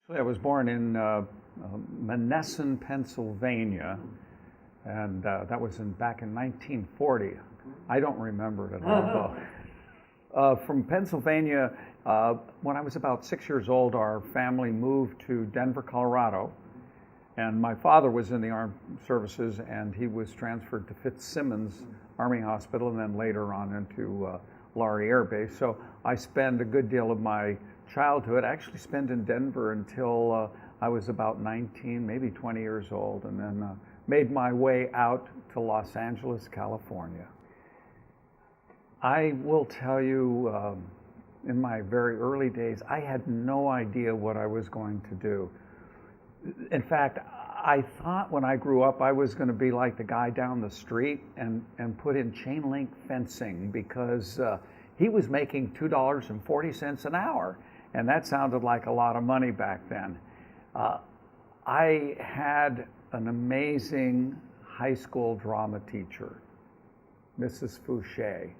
I was born in Monessen, Pennsylvania, and that was back in 1940. I don't remember it at all, though. From Pennsylvania, when I was about 6 years old, our family moved to Denver, Colorado, and my father was in the armed services, and he was transferred to Fitzsimmons Army Hospital, and then later on into Laurie Air Base. So I spent a good deal of my childhood. I actually spent in Denver until I was about 19, maybe 20 years old, and then made my way out to Los Angeles, California. I will tell you, in my very early days, I had no idea what I was going to do. In fact, I thought when I grew up I was going to be like the guy down the street and put in chain link fencing because he was making $2.40 an hour, and that sounded like a lot of money back then. I had an amazing high school drama teacher, Mrs. Fouché.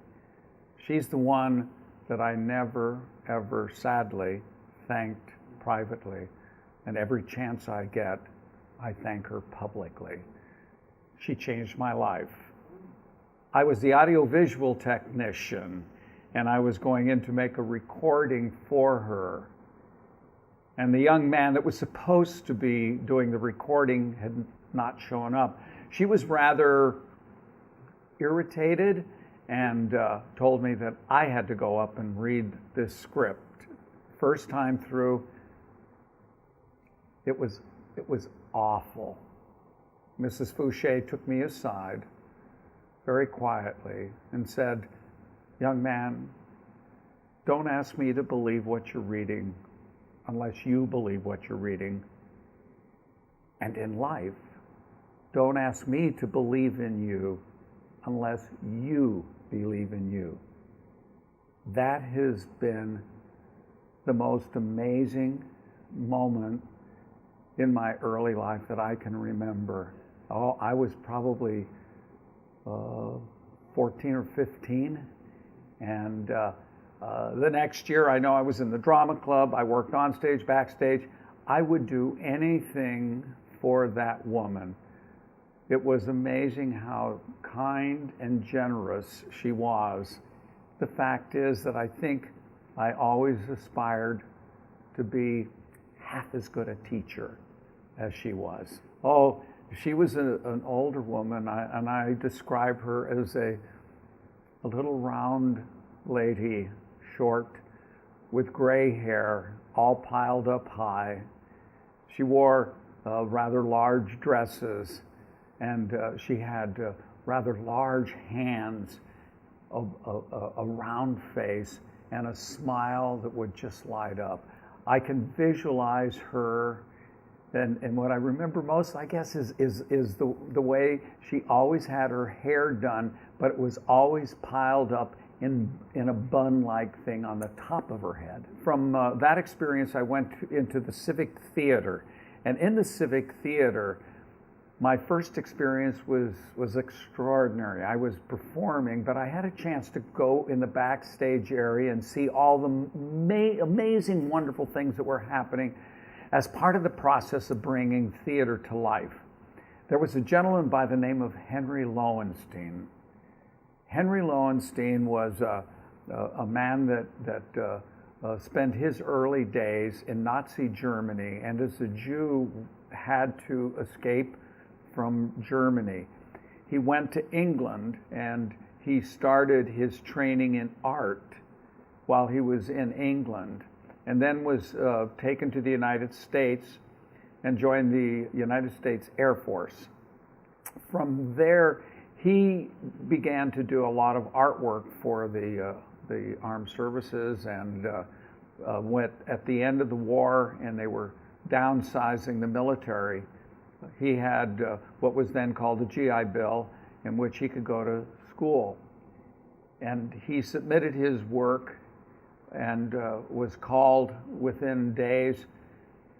She's the one that I never, ever, sadly, thanked privately. And every chance I get, I thank her publicly. She changed my life. I was the audiovisual technician, and I was going in to make a recording for her. And the young man that was supposed to be doing the recording had not shown up. She was rather irritated and told me that I had to go up and read this script. First time through, it was awful. Mrs. Fouché took me aside very quietly and said, "Young man, don't ask me to believe what you're reading unless you believe what you're reading. And in life, don't ask me to believe in you unless you believe in you." That has been the most amazing moment in my early life that I can remember. Oh, I was probably 14 or 15, and the next year I know I was in the drama club. I worked on stage, backstage. I would do anything for that woman. It was amazing how kind and generous she was. The fact is that I think I always aspired to be half as good a teacher as she was. Oh, she was an older woman, and I describe her as a little round lady, short, with gray hair, all piled up high. She wore rather large dresses, and she had rather large hands, a round face, and a smile that would just light up. I can visualize her, and what I remember most, I guess, is the way she always had her hair done, but it was always piled up in a bun-like thing on the top of her head. From that experience, I went into the Civic Theater, and in the Civic Theater, my first experience was extraordinary. I was performing, but I had a chance to go in the backstage area and see all the amazing, wonderful things that were happening as part of the process of bringing theater to life. There was a gentleman by the name of Henry Lowenstein. Henry Lowenstein was a man that spent his early days in Nazi Germany, and as a Jew had to escape from Germany. He went to England, and he started his training in art while he was in England, and then was taken to the United States and joined the United States Air Force. From there, he began to do a lot of artwork for the armed services, and went at the end of the war, and they were downsizing the military. He had what was then called a GI Bill, in which he could go to school. And he submitted his work and was called within days,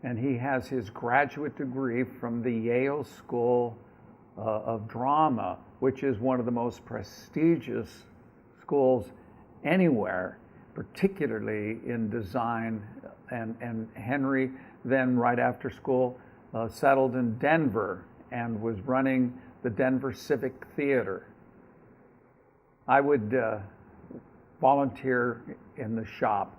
and he has his graduate degree from the Yale School of Drama, which is one of the most prestigious schools anywhere, particularly in design. And Henry then right after school, settled in Denver and was running the Denver Civic Theater. I would volunteer in the shop,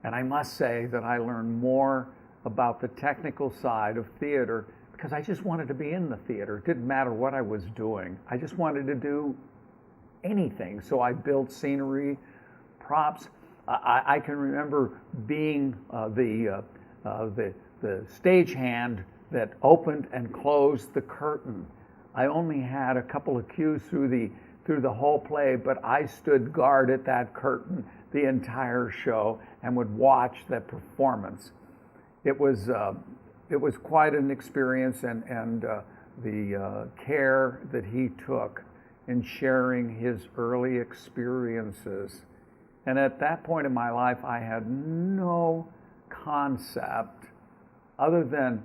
and I must say that I learned more about the technical side of theater because I just wanted to be in the theater. It didn't matter what I was doing. I just wanted to do anything. So I built scenery, props. I can remember being the stagehand that opened and closed the curtain. I only had a couple of cues through the whole play, but I stood guard at that curtain the entire show and would watch that performance. It was quite an experience, and the care that he took in sharing his early experiences. And at that point in my life, I had no concept other than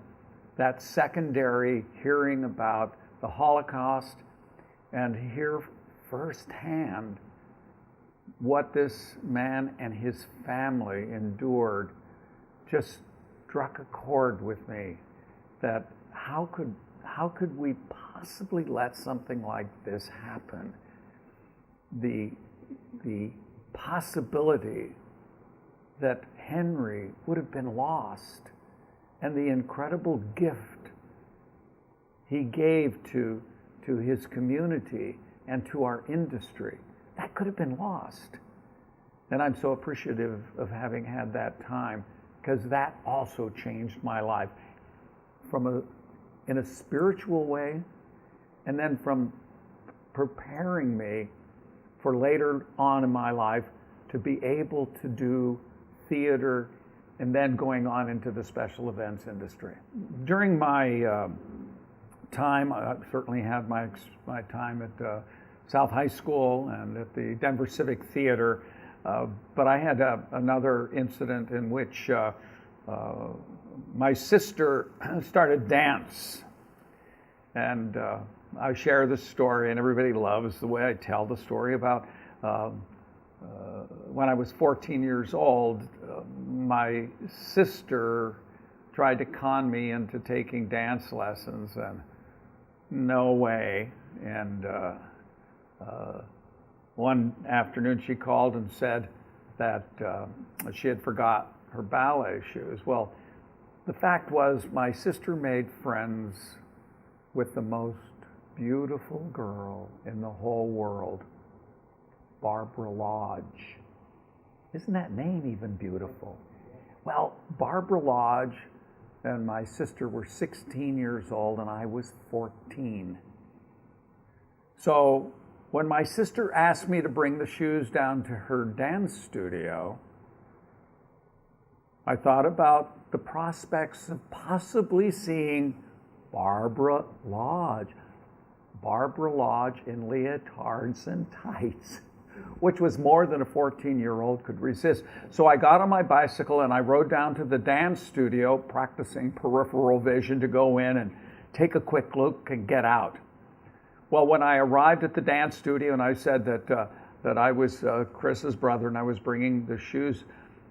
that secondary hearing about the Holocaust and hear firsthand what this man and his family endured just struck a chord with me, that how could we possibly let something like this happen? The possibility that Henry would have been lost, and the incredible gift he gave to his community and to our industry, that could have been lost. And I'm so appreciative of having had that time, because that also changed my life in a spiritual way, and then from preparing me for later on in my life to be able to do theater and then going on into the special events industry. During my time, I certainly had my time at South High School and at the Denver Civic Theater, but I had another incident in which my sister started dance, and I share this story, and everybody loves the way I tell the story about when I was 14 years old, my sister tried to con me into taking dance lessons, and no way. And one afternoon she called and said that she had forgot her ballet shoes. Well, the fact was my sister made friends with the most beautiful girl in the whole world, Barbara Lodge. Isn't that name even beautiful? Well, Barbara Lodge and my sister were 16 years old and I was 14. So when my sister asked me to bring the shoes down to her dance studio, I thought about the prospects of possibly seeing Barbara Lodge in leotards and tights, which was more than a 14-year-old could resist. So I got on my bicycle and I rode down to the dance studio, practicing peripheral vision to go in and take a quick look and get out. Well, when I arrived at the dance studio and I said that I was Chris's brother and I was bringing the shoes,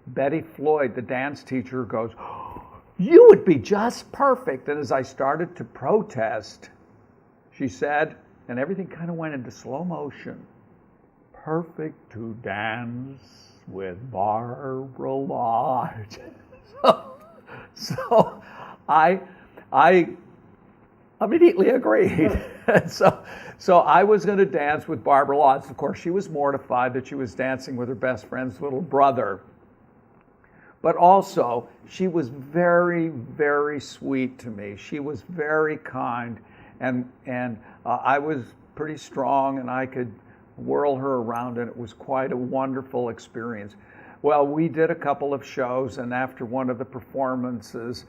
Betty Floyd, the dance teacher, goes, "You would be just perfect." And as I started to protest, she said, and everything kind of went into slow motion, "Perfect to dance with Barbara Lodge." So I immediately agreed. So I was going to dance with Barbara Lodge. Of course, she was mortified that she was dancing with her best friend's little brother. But also, she was very, very sweet to me. She was very kind, and I was pretty strong, and I could whirl her around, and it was quite a wonderful experience. Well, we did a couple of shows, and after one of the performances,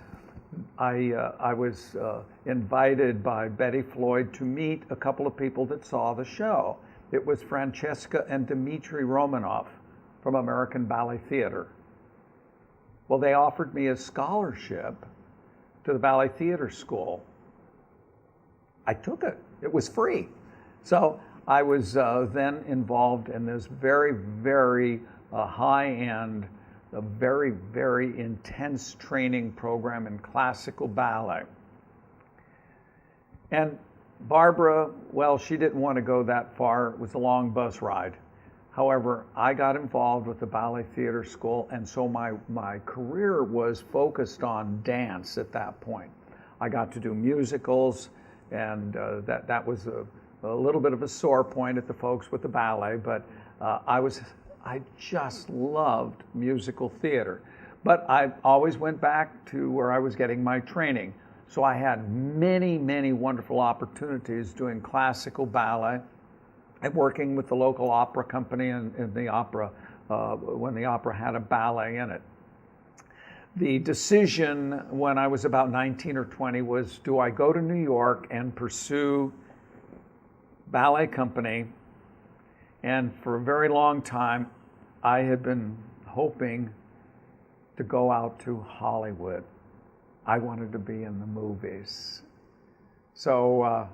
I was invited by Betty Floyd to meet a couple of people that saw the show. It was Francesca and Dmitri Romanoff from American Ballet Theater. Well, they offered me a scholarship to the Ballet Theater School. I took it. It was free. So I was then involved in this very, very high-end a very, very intense training program in classical ballet. And Barbara, well, she didn't want to go that far. It was a long bus ride. However, I got involved with the ballet theater school, and so my career was focused on dance at that point. I got to do musicals, and that was a little bit of a sore point at the folks with the ballet, but I just loved musical theater. But I always went back to where I was getting my training. So I had many, many wonderful opportunities doing classical ballet and working with the local opera company in the opera when the opera had a ballet in it. The decision when I was about 19 or 20 was, do I go to New York and pursue ballet company? And for a very long time, I had been hoping to go out to Hollywood. I wanted to be in the movies. So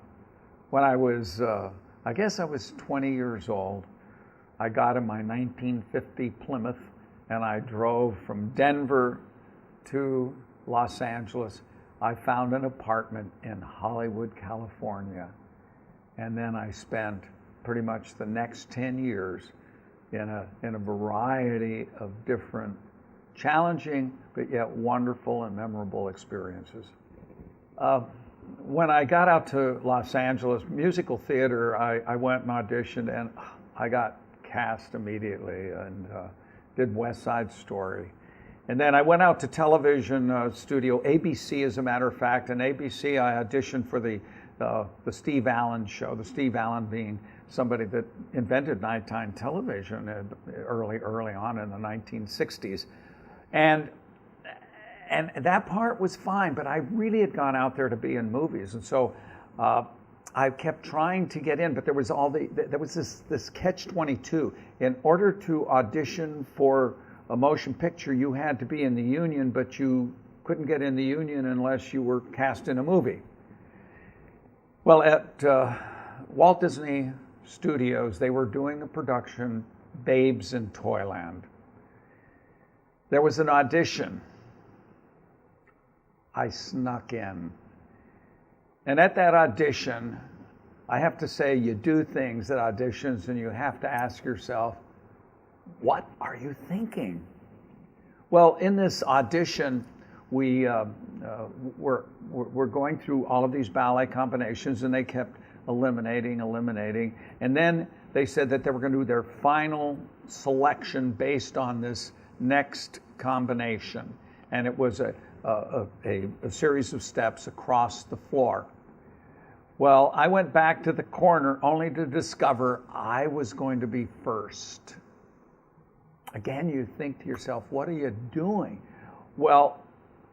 when I was, I guess I was 20 years old, I got in my 1950 Plymouth and I drove from Denver to Los Angeles. I found an apartment in Hollywood, California. And then I spent pretty much the next 10 years in a variety of different challenging but yet wonderful and memorable experiences. When I got out to Los Angeles, musical theater, I went and auditioned and I got cast immediately and did West Side Story. And then I went out to television studio, ABC as a matter of fact, and ABC I auditioned for the Steve Allen show, the Steve Allen being somebody that invented nighttime television early on in the 1960s. And that part was fine, but I really had gone out there to be in movies. And so I kept trying to get in, but there was this catch-22. In order to audition for a motion picture, you had to be in the union, but you couldn't get in the union unless you were cast in a movie. Well, at Walt Disney Studios, they were doing a production, Babes in Toyland. There was an audition. I snuck in. And at that audition, I have to say, you do things at auditions and you have to ask yourself, what are you thinking? Well, in this audition, we're going through all of these ballet combinations and they kept eliminating. And then they said that they were going to do their final selection based on this next combination. And it was a series of steps across the floor. Well, I went back to the corner only to discover I was going to be first. Again, you think to yourself, what are you doing? Well,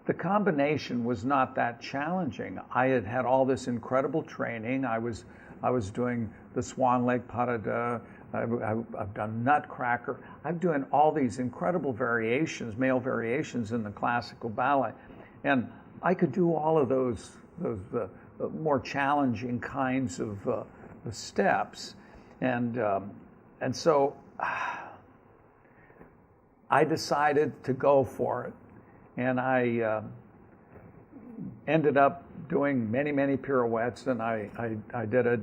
the combination was not that challenging. I had had all this incredible training. I was doing the Swan Lake Pas de Deux. I've done Nutcracker. I'm doing all these incredible variations, male variations in the classical ballet. And I could do all of those more challenging kinds of steps. And so I decided to go for it. And I ended up doing many pirouettes, and I did a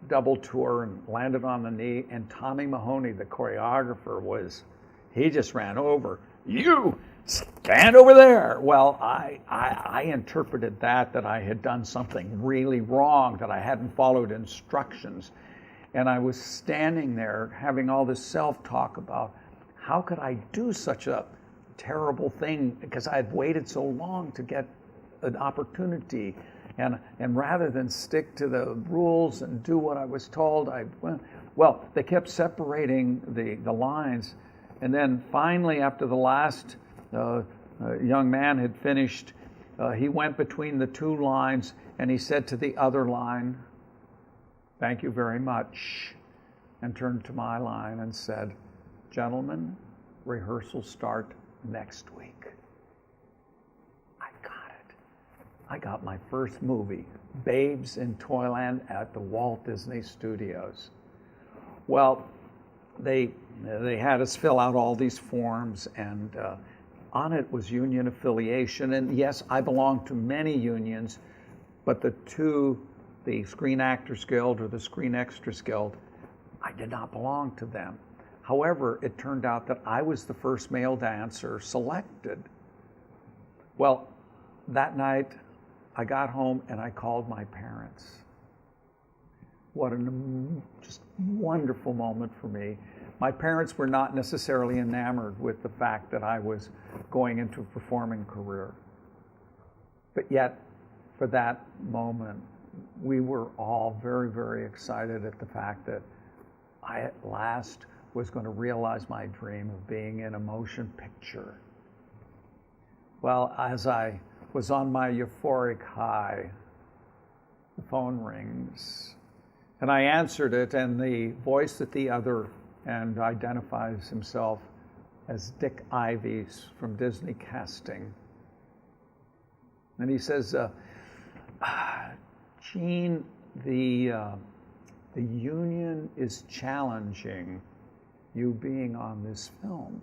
double tour and landed on the knee, and Tommy Mahoney, the choreographer, he just ran over. You stand over there. Well, I interpreted that I had done something really wrong, that I hadn't followed instructions. And I was standing there having all this self-talk about how could I do such a terrible thing, because I had waited so long to get an opportunity. And rather than stick to the rules and do what I was told, they kept separating the lines. And then finally, after the last young man had finished, he went between the two lines and he said to the other line, "Thank you very much," and turned to my line and said, "Gentlemen, rehearsals start next week." I got my first movie, Babes in Toyland, at the Walt Disney Studios. Well, they had us fill out all these forms, and on it was union affiliation. And yes, I belonged to many unions, but the Screen Actors Guild or the Screen Extras Guild, I did not belong to them. However, it turned out that I was the first male dancer selected. Well, that night I got home and I called my parents. What a just wonderful moment for me. My parents were not necessarily enamored with the fact that I was going into a performing career. But yet, for that moment, we were all very, very excited at the fact that I at last was going to realize my dream of being in a motion picture. Well, as I was on my euphoric high, the phone rings, and I answered it, and the voice at the other end identifies himself as Dick Ives from Disney Casting. And he says, Gene, the union is challenging you being on this film.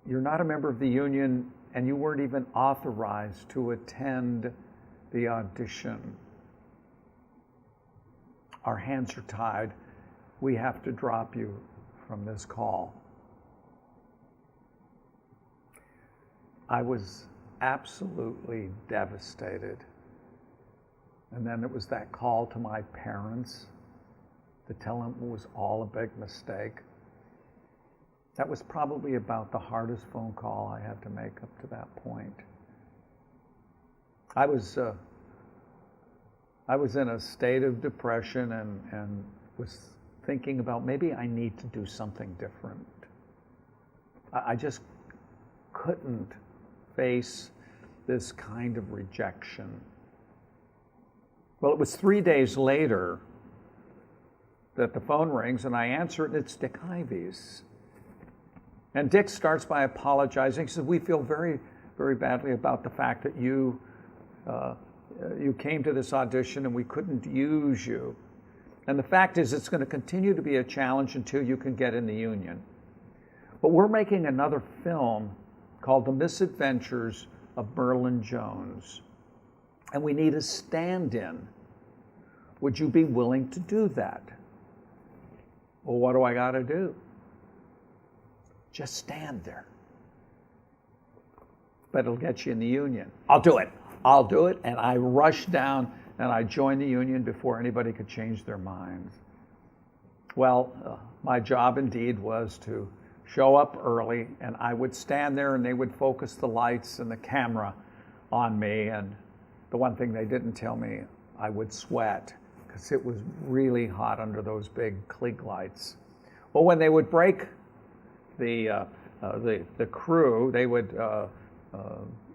You're not a member of the union, and you weren't even authorized to attend the audition. Our hands are tied. We have to drop you from this call. I was absolutely devastated. And then it was that call to my parents to tell them it was all a big mistake. That was probably about the hardest phone call I had to make up to that point. I was in a state of depression and was thinking about maybe I need to do something different. I just couldn't face this kind of rejection. Well, it was 3 days later that the phone rings, and I answer it, and it's Dick Ives. And Dick starts by apologizing. He says, we feel very, very badly about the fact that you came to this audition and we couldn't use you. And the fact is, it's going to continue to be a challenge until you can get in the union. But we're making another film called The Misadventures of Merlin Jones. And we need a stand-in. Would you be willing to do that? Well, what do I got to do? Just stand there. But it'll get you in the union. I'll do it. I'll do it. And I rushed down and I joined the union before anybody could change their minds. Well, my job indeed was to show up early, and I would stand there and they would focus the lights and the camera on me. And the one thing they didn't tell me, I would sweat because it was really hot under those big Klieg lights. Well, when they would break the crew, they would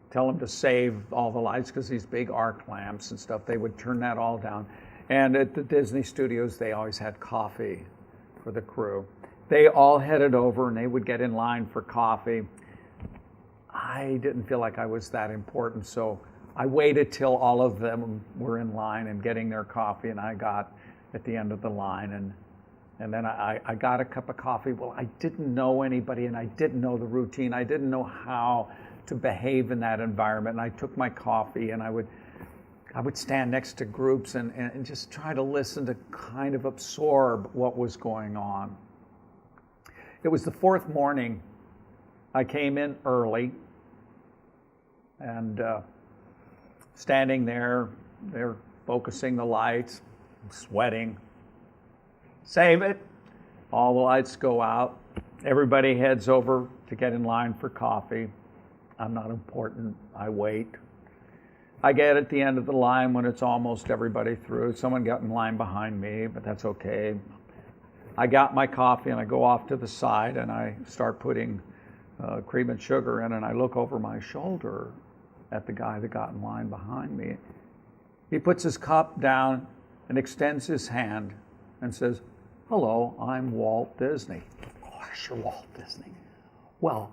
tell them to save all the lights because these big arc lamps and stuff, they would turn that all down. And at the Disney studios, they always had coffee for the crew. They all headed over and they would get in line for coffee. I didn't feel like I was that important, so I waited till all of them were in line and getting their coffee, and I got at the end of the line, and then I got a cup of coffee. Well, I didn't know anybody, and I didn't know the routine. I didn't know how to behave in that environment, and I took my coffee, and I would stand next to groups and just try to listen to kind of absorb what was going on. It was the fourth morning. I came in early, and standing there, they're focusing the lights, sweating. Save it. All the lights go out. Everybody heads over to get in line for coffee. I'm not important. I wait. I get at the end of the line when it's almost everybody through. Someone got in line behind me, but that's okay. I got my coffee and I go off to the side and I start putting cream and sugar in, and I look over my shoulder at the guy that got in line behind me. He puts his cup down and extends his hand and says, "Hello, I'm Walt Disney." "Of course you're Walt Disney." Well,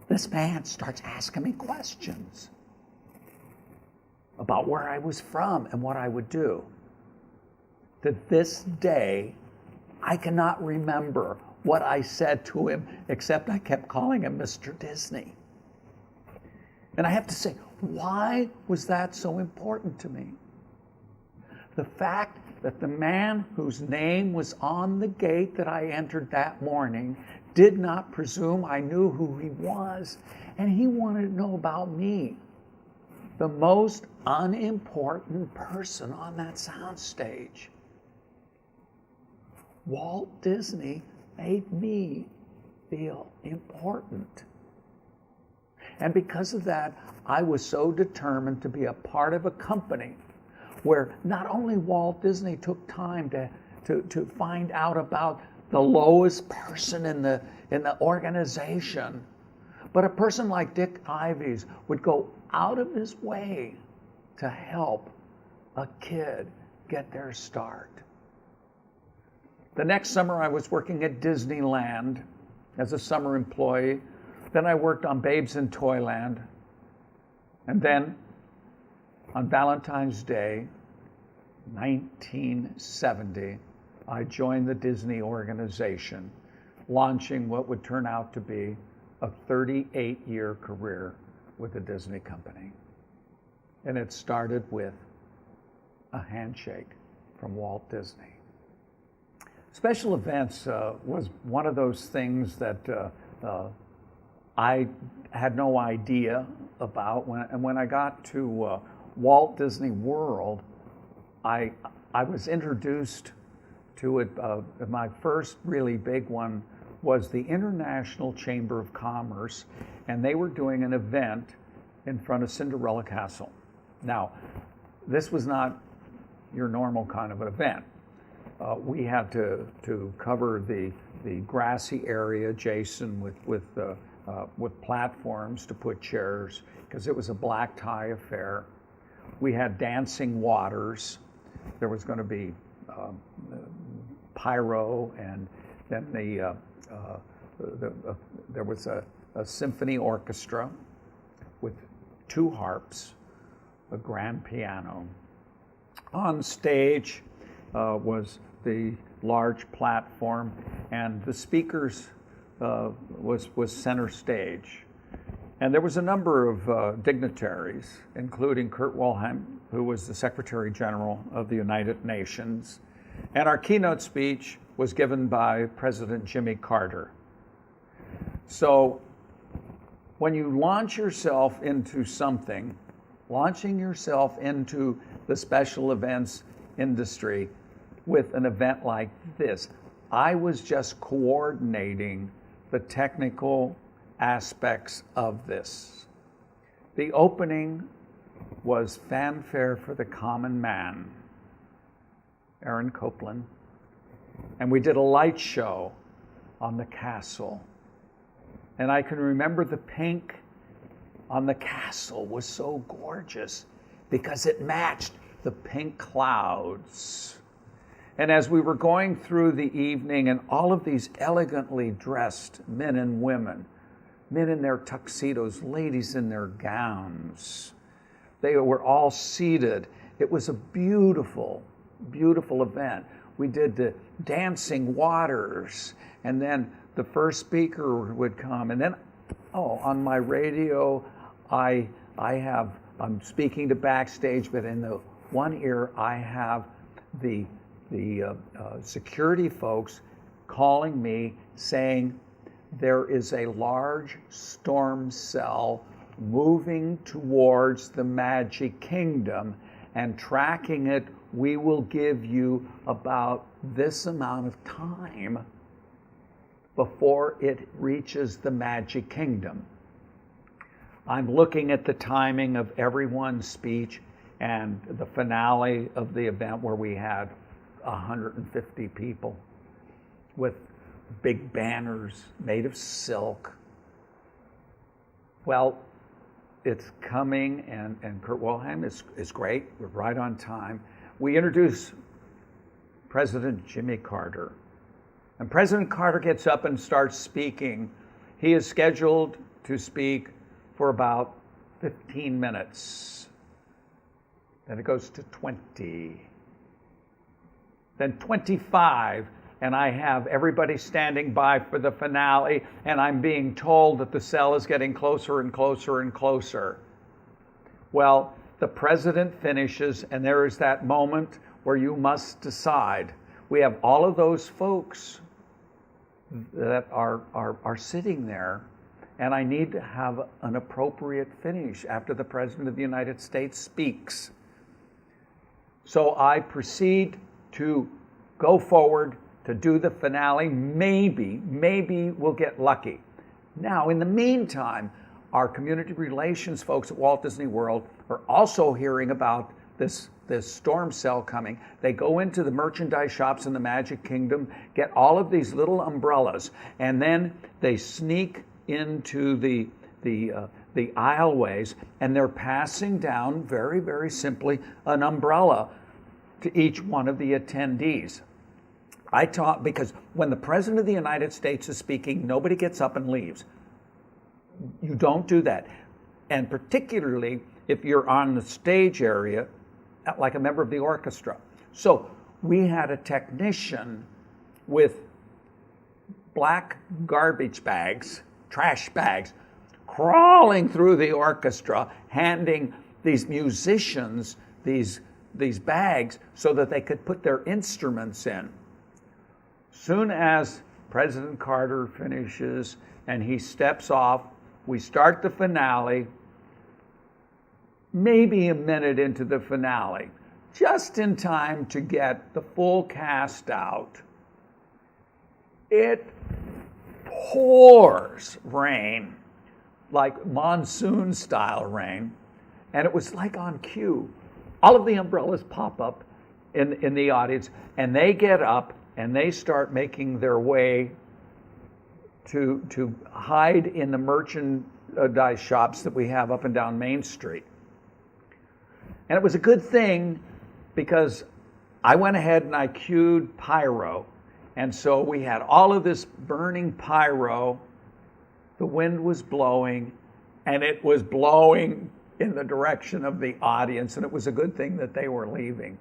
this man starts asking me questions about where I was from and what I would do. To this day, I cannot remember what I said to him, except I kept calling him Mr. Disney. And I have to say, why was that so important to me? The fact that the man whose name was on the gate that I entered that morning did not presume I knew who he was, and he wanted to know about me, the most unimportant person on that soundstage. Walt Disney made me feel important. And because of that, I was so determined to be a part of a company where not only Walt Disney took time to find out about the lowest person in the organization, but a person like Dick Ives would go out of his way to help a kid get their start. The next summer I was working at Disneyland as a summer employee. Then I worked on Babes in Toyland. And then on Valentine's Day, 1970, I joined the Disney organization, launching what would turn out to be a 38-year career with the Disney company. And it started with a handshake from Walt Disney. Special events was one of those things that I had no idea about. When I got to Walt Disney World, I was introduced to it. My first really big one was the International Chamber of Commerce, and they were doing an event in front of Cinderella Castle. Now, this was not your normal kind of an event. We had to cover the grassy area adjacent with platforms to put chairs, because it was a black tie affair. We had dancing waters. There was going to be pyro, and then there was a symphony orchestra with 2 harps, a grand piano. On stage was the large platform, and the speakers was center stage. And there was a number of dignitaries, including Kurt Wilhelm, who was the Secretary General of the United Nations. And our keynote speech was given by President Jimmy Carter. So when you launch yourself into something, launching yourself into the special events industry with an event like this, I was just coordinating the technical aspects of this. The opening was Fanfare for the Common Man, Aaron Copland, and we did a light show on the castle. And I can remember the pink on the castle was so gorgeous because it matched the pink clouds. And as we were going through the evening, and all of these elegantly dressed men and women, men in their tuxedos, ladies in their gowns, they were all seated. It was a beautiful, beautiful event. We did the dancing waters, and then the first speaker would come. And then, on my radio, I'm speaking to backstage, but in the one ear, I have the security folks calling me saying there is a large storm cell moving towards the Magic Kingdom, and tracking it, we will give you about this amount of time before it reaches the Magic Kingdom. I'm looking at the timing of everyone's speech and the finale of the event, where we had 150 people with big banners made of silk. Well, it's coming, and Kurt Wilhelm is great. We're right on time. We introduce President Jimmy Carter. And President Carter gets up and starts speaking. He is scheduled to speak for about 15 minutes. Then it goes to 20. Then 25. and I have everybody standing by for the finale, and I'm being told that the cell is getting closer and closer and closer. Well, the president finishes, and there is that moment where you must decide. We have all of those folks that are sitting there, and I need to have an appropriate finish after the President of the United States speaks. So I proceed to go forward to do the finale. Maybe we'll get lucky. Now, in the meantime, our community relations folks at Walt Disney World are also hearing about this storm cell coming. They go into the merchandise shops in the Magic Kingdom, get all of these little umbrellas, and then they sneak into the aisleways, and they're passing down very, very simply an umbrella to each one of the attendees. I taught, because when the President of the United States is speaking, nobody gets up and leaves. You don't do that. And particularly if you're on the stage area, like a member of the orchestra. So we had a technician with black garbage bags, trash bags, crawling through the orchestra, handing these musicians these bags so that they could put their instruments in. Soon as President Carter finishes and he steps off, we start the finale, maybe a minute into the finale, just in time to get the full cast out. It pours rain, like monsoon style rain, and it was like on cue. All of the umbrellas pop up in the audience, and they get up and they start making their way to hide in the merchandise shops that we have up and down Main Street. And it was a good thing because I went ahead and I cued pyro. And so we had all of this burning pyro. The wind was blowing, and it was blowing in the direction of the audience, and it was a good thing that they were leaving.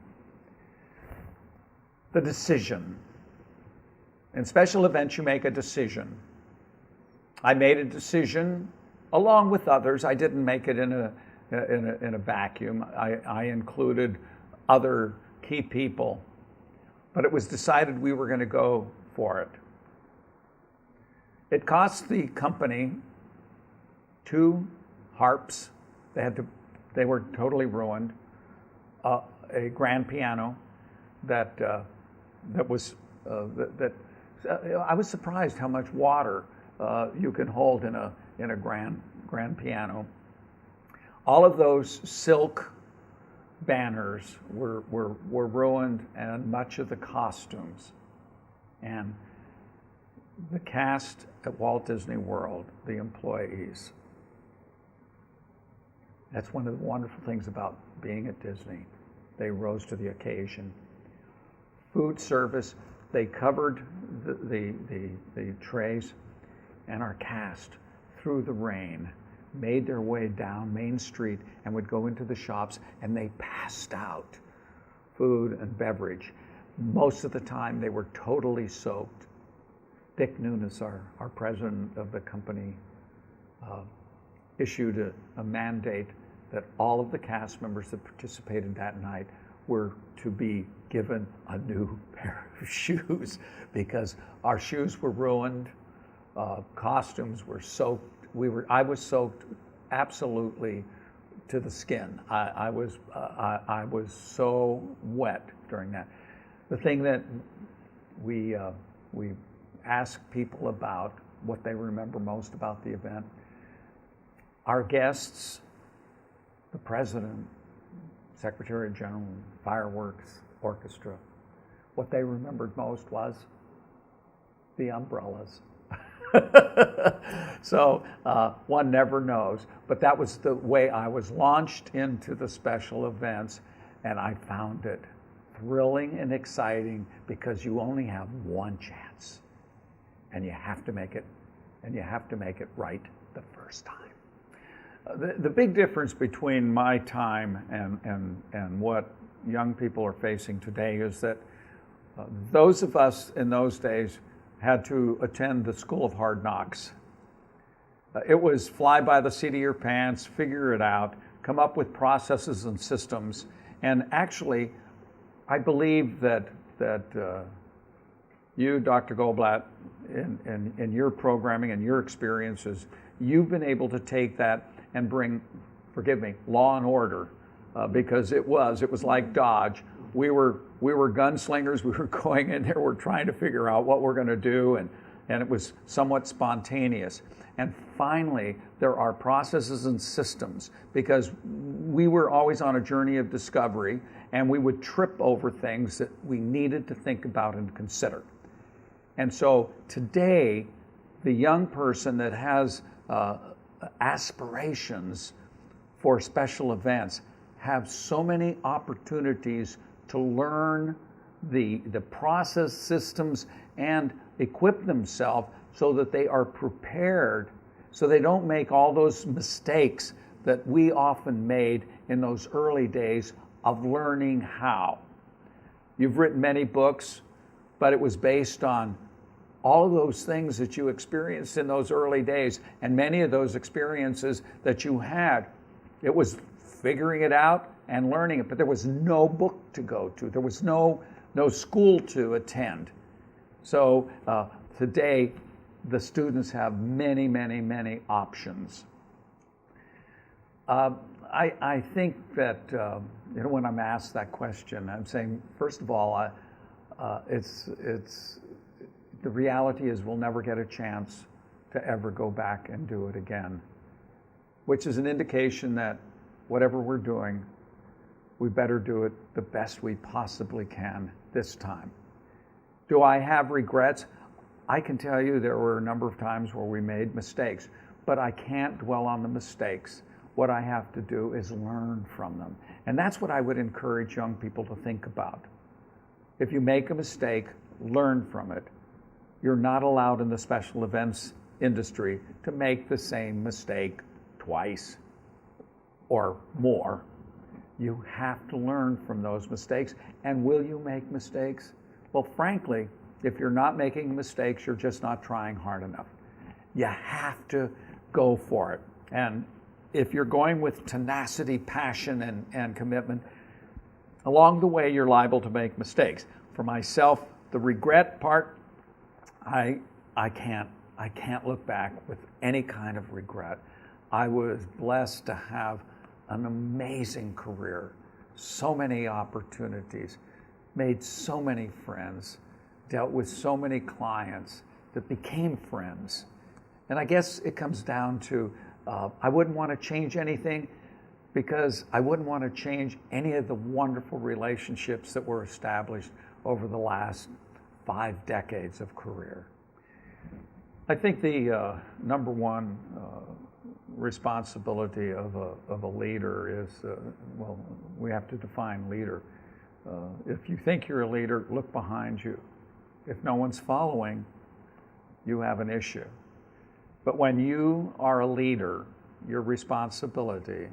The decision. In special events, you make a decision. I made a decision along with others. I didn't make it in a vacuum. I included other key people, but it was decided we were going to go for it. It cost the company 2 harps. They were totally ruined. A grand piano that I was surprised how much water you can hold in a grand piano. All of those silk banners were ruined, and much of the costumes. And the cast at Walt Disney World, the employees. That's one of the wonderful things about being at Disney. They rose to the occasion. Food service, they covered the trays, and our cast, through the rain, made their way down Main Street and would go into the shops, and they passed out food and beverage. Most of the time they were totally soaked. Dick Nunes, our president of the company, issued a mandate that all of the cast members that participated that night were to be given a new pair of shoes because our shoes were ruined, costumes were soaked. I was soaked absolutely to the skin. I was so wet during that. The thing that we ask people about, what they remember most about the event, our guests, the president, secretary general, fireworks, orchestra, what they remembered most was the umbrellas. So one never knows, but that was the way I was launched into the special events, and I found it thrilling and exciting because you only have one chance, and you have to make it, and you have to make it right the first time. The big difference between my time and what young people are facing today is that Those of us in those days had to attend the School of Hard Knocks. It was fly by the seat of your pants, figure it out, come up with processes and systems. And actually, I believe that you, Dr. Goldblatt, in your programming and your experiences, you've been able to take that and bring, forgive me, law and order, because it was like Dodge. We were gunslingers. We were going in there. We're trying to figure out what we're going to do, and it was somewhat spontaneous. And finally, there are processes and systems, because we were always on a journey of discovery, and we would trip over things that we needed to think about and consider. And so today, the young person that has aspirations for special events have so many opportunities to learn the process, systems, and equip themselves so that they are prepared, so they don't make all those mistakes that we often made in those early days of learning how. You've written many books, but it was based on all of those things that you experienced in those early days, and many of those experiences that you had, it was figuring it out and learning it, but there was no book to go to. There was no school to attend. So today, the students have many, many, many options. I think that when I'm asked that question, I'm saying, first of all, it's the reality is we'll never get a chance to ever go back and do it again, which is an indication that whatever we're doing, we better do it the best we possibly can this time. Do I have regrets? I can tell you there were a number of times where we made mistakes, but I can't dwell on the mistakes. What I have to do is learn from them. And that's what I would encourage young people to think about. If you make a mistake, learn from it. You're not allowed in the special events industry to make the same mistake twice or more. You have to learn from those mistakes. And will you make mistakes? Well, frankly, if you're not making mistakes, you're just not trying hard enough. You have to go for it. And if you're going with tenacity, passion, and commitment, along the way, you're liable to make mistakes. For myself, the regret part, I can't look back with any kind of regret. I was blessed to have an amazing career, so many opportunities, made so many friends, dealt with so many clients that became friends. And I guess it comes down to, I wouldn't want to change anything, because I wouldn't want to change any of the wonderful relationships that were established over the last 5 decades of career. I think the number one responsibility of a leader is, well, we have to define leader. If you think you're a leader, look behind you. If no one's following, you have an issue. But when you are a leader, your responsibility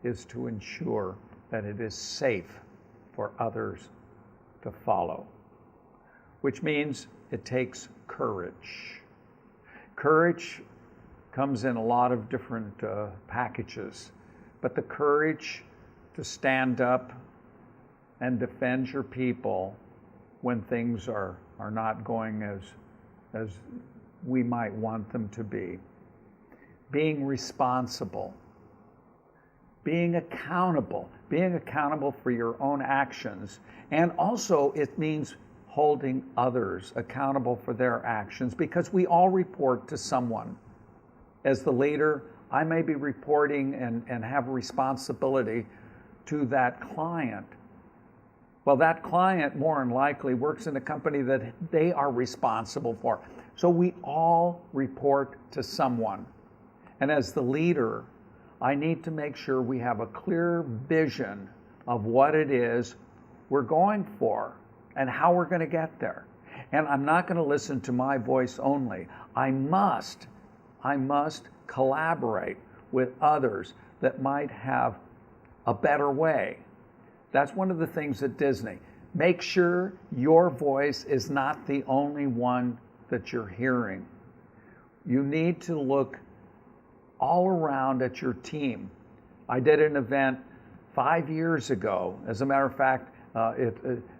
is to ensure that it is safe for others to follow, which means it takes courage. Courage comes in a lot of different packages, but the courage to stand up and defend your people when things are not going as we might want them to be. Being responsible, being accountable for your own actions, and also it means holding others accountable for their actions, because we all report to someone. As the leader, I may be reporting and have responsibility to that client. Well, that client more than likely works in a company that they are responsible for. So we all report to someone. And as the leader, I need to make sure we have a clear vision of what it is we're going for and how we're going to get there. And I'm not going to listen to my voice only. I must collaborate with others that might have a better way. That's one of the things at Disney. Make sure your voice is not the only one that you're hearing. You need to look all around at your team. I did an event 5 years ago. As a matter of fact,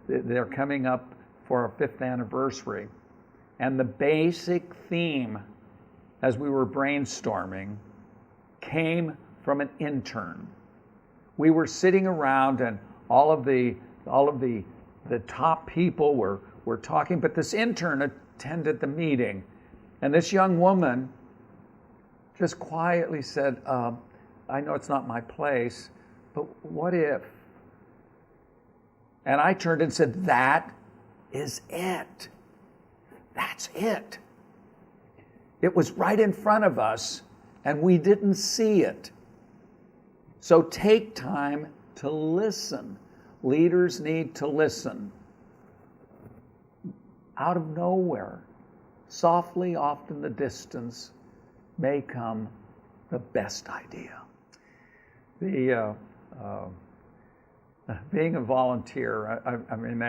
they're coming up for our 5th anniversary. And the basic theme, as we were brainstorming, came from an intern. We were sitting around, and all of the top people were talking, but this intern attended the meeting. And this young woman just quietly said, I know it's not my place, but what if? And I turned and said, that is it. That's it. It was right in front of us, and we didn't see it. So take time to listen. Leaders need to listen. Out of nowhere, softly off in the distance, may come the best idea. Being a volunteer, I mean,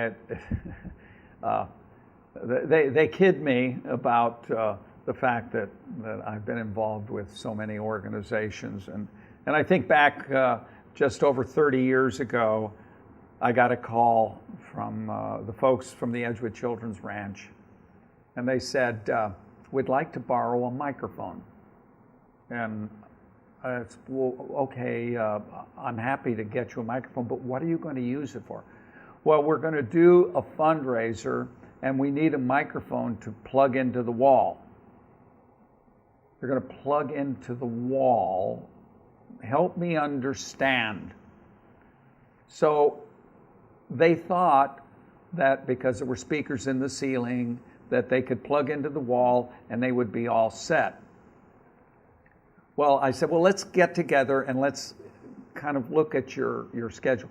they kid me about the fact that I've been involved with so many organizations. And I think back just over 30 years ago, I got a call from the folks from the Edgewood Children's Ranch. And they said, we'd like to borrow a microphone. And well, okay, I'm happy to get you a microphone, but what are you going to use it for? Well, we're going to do a fundraiser, and we need a microphone to plug into the wall. They're going to plug into the wall. Help me understand. So they thought that because there were speakers in the ceiling, that they could plug into the wall and they would be all set. Well, I said, well, let's get together and let's kind of look at your schedule.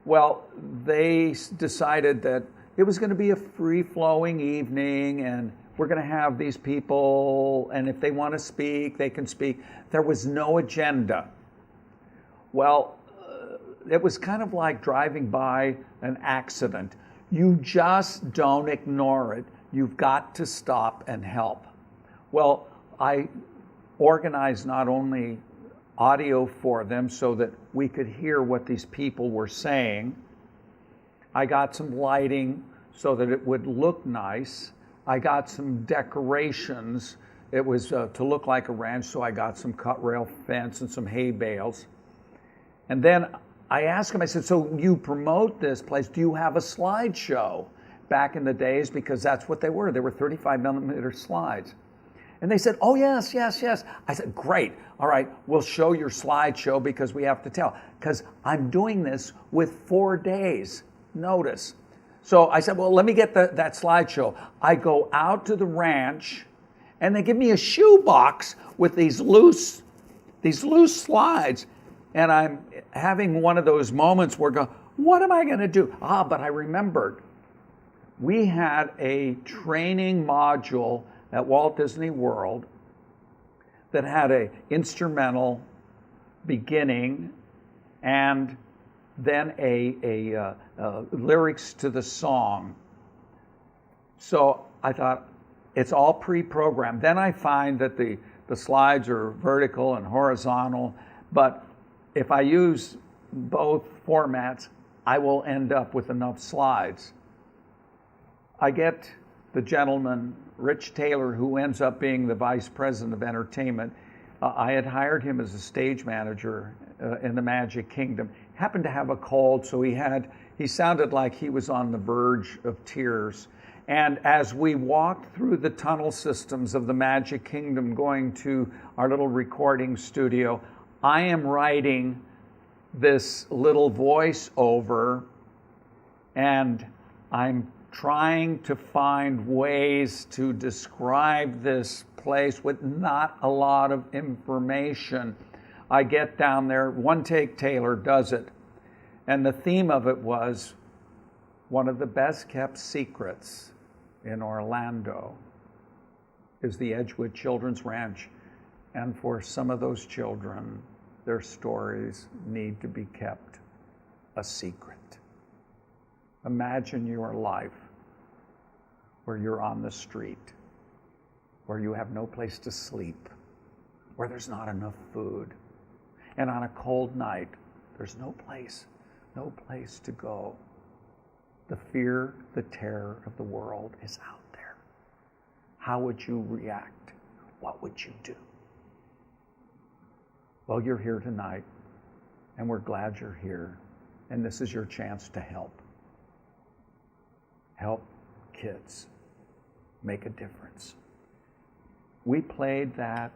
Well, they decided that it was going to be a free-flowing evening, and we're going to have these people, and if they want to speak, they can speak. There was no agenda. Well, it was kind of like driving by an accident. You just don't ignore it. You've got to stop and help. Well, I organized not only audio for them so that we could hear what these people were saying. I got some lighting so that it would look nice. I got some decorations. It was to look like a ranch, so I got some cut rail fence and some hay bales. And then I asked them, I said, so you promote this place, do you have a slideshow? Back in the days, because that's what they were. They were 35 millimeter slides. And they said, oh, yes, yes, yes. I said, great. All right, we'll show your slideshow because we have to tell. Because I'm doing this with 4 days notice. So I said, well, let me get that slideshow. I go out to the ranch, and they give me a shoebox with these loose slides. And I'm having one of those moments where I go, what am I going to do? But I remembered. We had a training module at Walt Disney World that had an instrumental beginning and then a lyrics to the song. So I thought, it's all pre-programmed. Then I find that the slides are vertical and horizontal, but if I use both formats, I will end up with enough slides. I get the gentleman, Rich Taylor, who ends up being the vice president of entertainment. I had hired him as a stage manager in the Magic Kingdom. Happened to have a cold, so he sounded like he was on the verge of tears. And as we walked through the tunnel systems of the Magic Kingdom going to our little recording studio, I am writing this little voiceover, and I'm trying to find ways to describe this place with not a lot of information. I get down there, One Take Taylor does it, and the theme of it was one of the best kept secrets in Orlando is the Edgewood Children's Ranch, and for some of those children, their stories need to be kept a secret. Imagine your life where you're on the street, where you have no place to sleep, where there's not enough food, and on a cold night, there's no place to go. The fear, the terror of the world is out there. How would you react? What would you do? Well, you're here tonight, and we're glad you're here, and this is your chance to help. Help kids make a difference. We played that,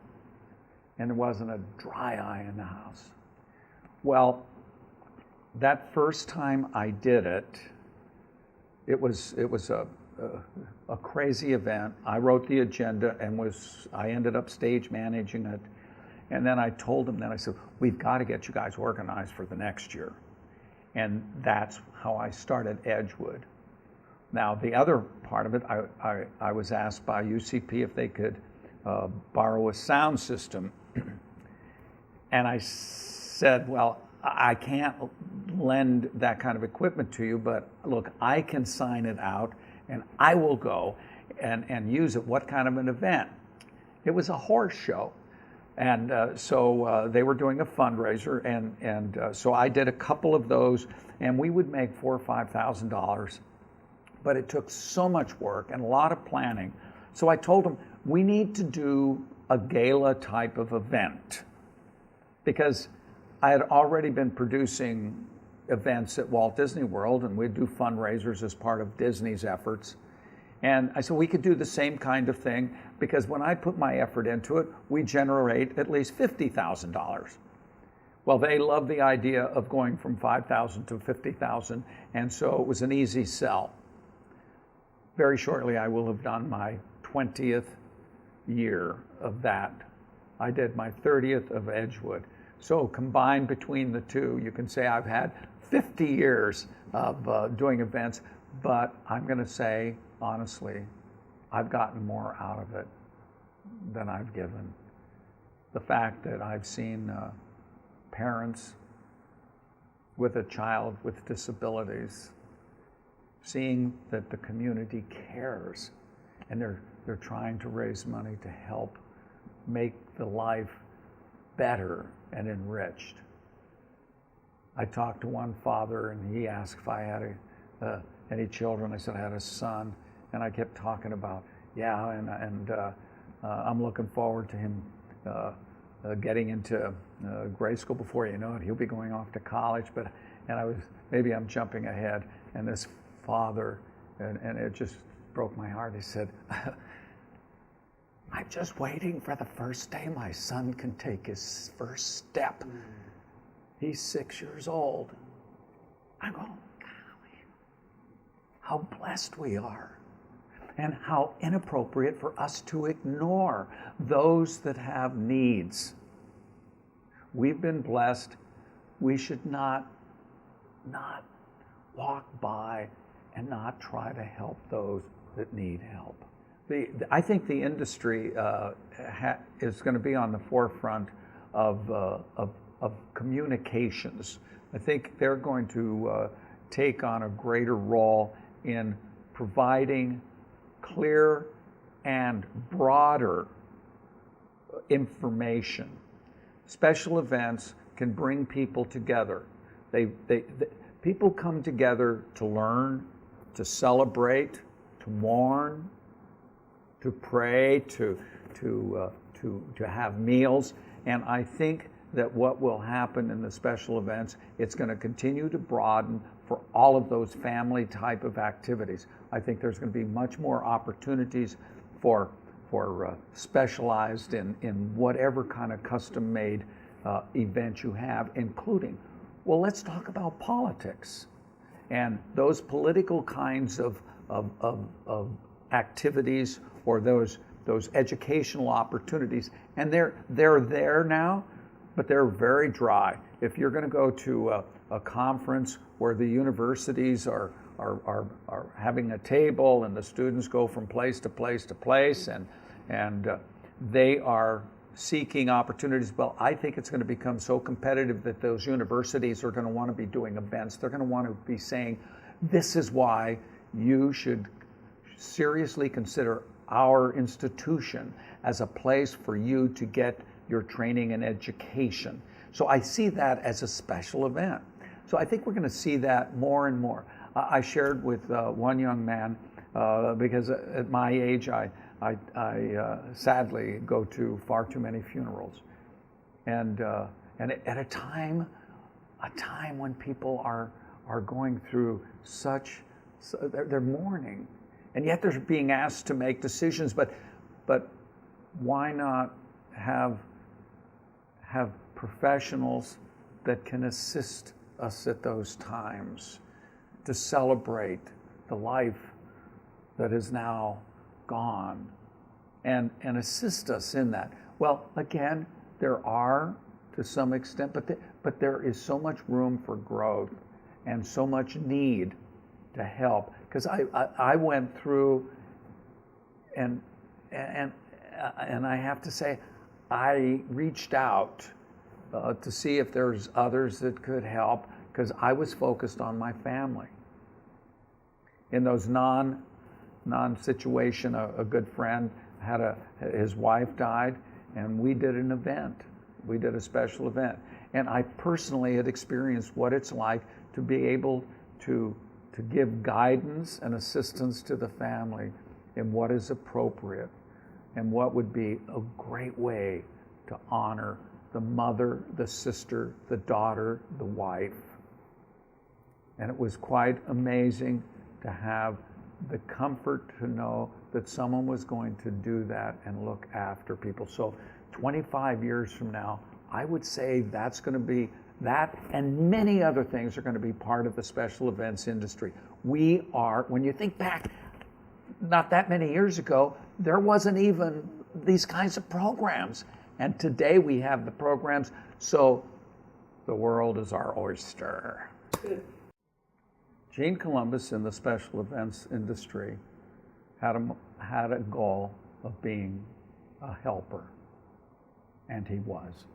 and there wasn't a dry eye in the house. Well, that first time I did it, it was a crazy event. I wrote the agenda and I ended up stage managing it. And then I told them, I said, we've got to get you guys organized for the next year. And that's how I started Edgewood. Now, the other part of it, I was asked by UCP if they could borrow a sound system. And I said, well, I can't lend that kind of equipment to you, but look, I can sign it out and I will go and use it. What kind of an event? It was a horse show. And so they were doing a fundraiser, and so I did a couple of those, and we would make $4,000 or $5,000. But it took so much work and a lot of planning. So I told them, we need to do a gala type of event, because I had already been producing events at Walt Disney World, and we'd do fundraisers as part of Disney's efforts. And I said, we could do the same kind of thing, because when I put my effort into it, we generate at least $50,000. Well, they loved the idea of going from $5,000 to $50,000, and so it was an easy sell. Very shortly, I will have done my 20th year of that. I did my 30th of Edgewood. So combined between the two, you can say I've had 50 years of doing events, but I'm going to say, honestly, I've gotten more out of it than I've given. The fact that I've seen parents with a child with disabilities, seeing that the community cares, and they're trying to raise money to help make the life better and enriched. I talked to one father, and he asked if I had any children. I said I had a son, and I kept talking about, and I'm looking forward to him getting into grade school. Before you know it, he'll be going off to college. Maybe I'm jumping ahead, and this father, and it just broke my heart. He said, I'm just waiting for the first day my son can take his first step. He's 6 years old. I go, golly, how blessed we are, and how inappropriate for us to ignore those that have needs. We've been blessed. We should not walk by and not try to help those that need help. I think the industry is going to be on the forefront of communications. I think they're going to take on a greater role in providing clear and broader information. Special events can bring people together. People come together to learn, to celebrate, to mourn, to pray, to have meals. And I think that what will happen in the special events, it's going to continue to broaden for all of those family type of activities. I think there's going to be much more opportunities for specialized in whatever kind of custom-made event you have, including, well, let's talk about politics and those political kinds of activities, or those educational opportunities. And they're there now, but they're very dry. If you're going to go to a conference where the universities are having a table and the students go from place to place to place, and they are seeking opportunities, well, I think it's going to become so competitive that those universities are going to want to be doing events. They're going to want to be saying, This is why you should seriously consider our institution as a place for you to get your training and education. So I see that as a special event. So I think we're going to see that more and more. I shared with one young man, because at my age, I sadly go to far too many funerals. And at a time when people are going through they're mourning, and yet they're being asked to make decisions. But why not have professionals that can assist us at those times to celebrate the life that is now gone, and assist us in that? Well, again, there are, to some extent, but there is so much room for growth and so much need to help. Because I went through, and I have to say, I reached out to see if there's others that could help, because I was focused on my family. In those non-situation, a good friend his wife died, and we did an event. We did a special event. And I personally had experienced what it's like to be able to give guidance and assistance to the family in what is appropriate and what would be a great way to honor the mother, the sister, the daughter, the wife. And it was quite amazing to have the comfort to know that someone was going to do that and look after people. So 25 years from now, I would say that's going to be, that and many other things are going to be part of the special events industry. We are, when you think back, not that many years ago, there wasn't even these kinds of programs. And today we have the programs, so the world is our oyster. Gene Columbus in the special events industry had a goal of being a helper, and he was.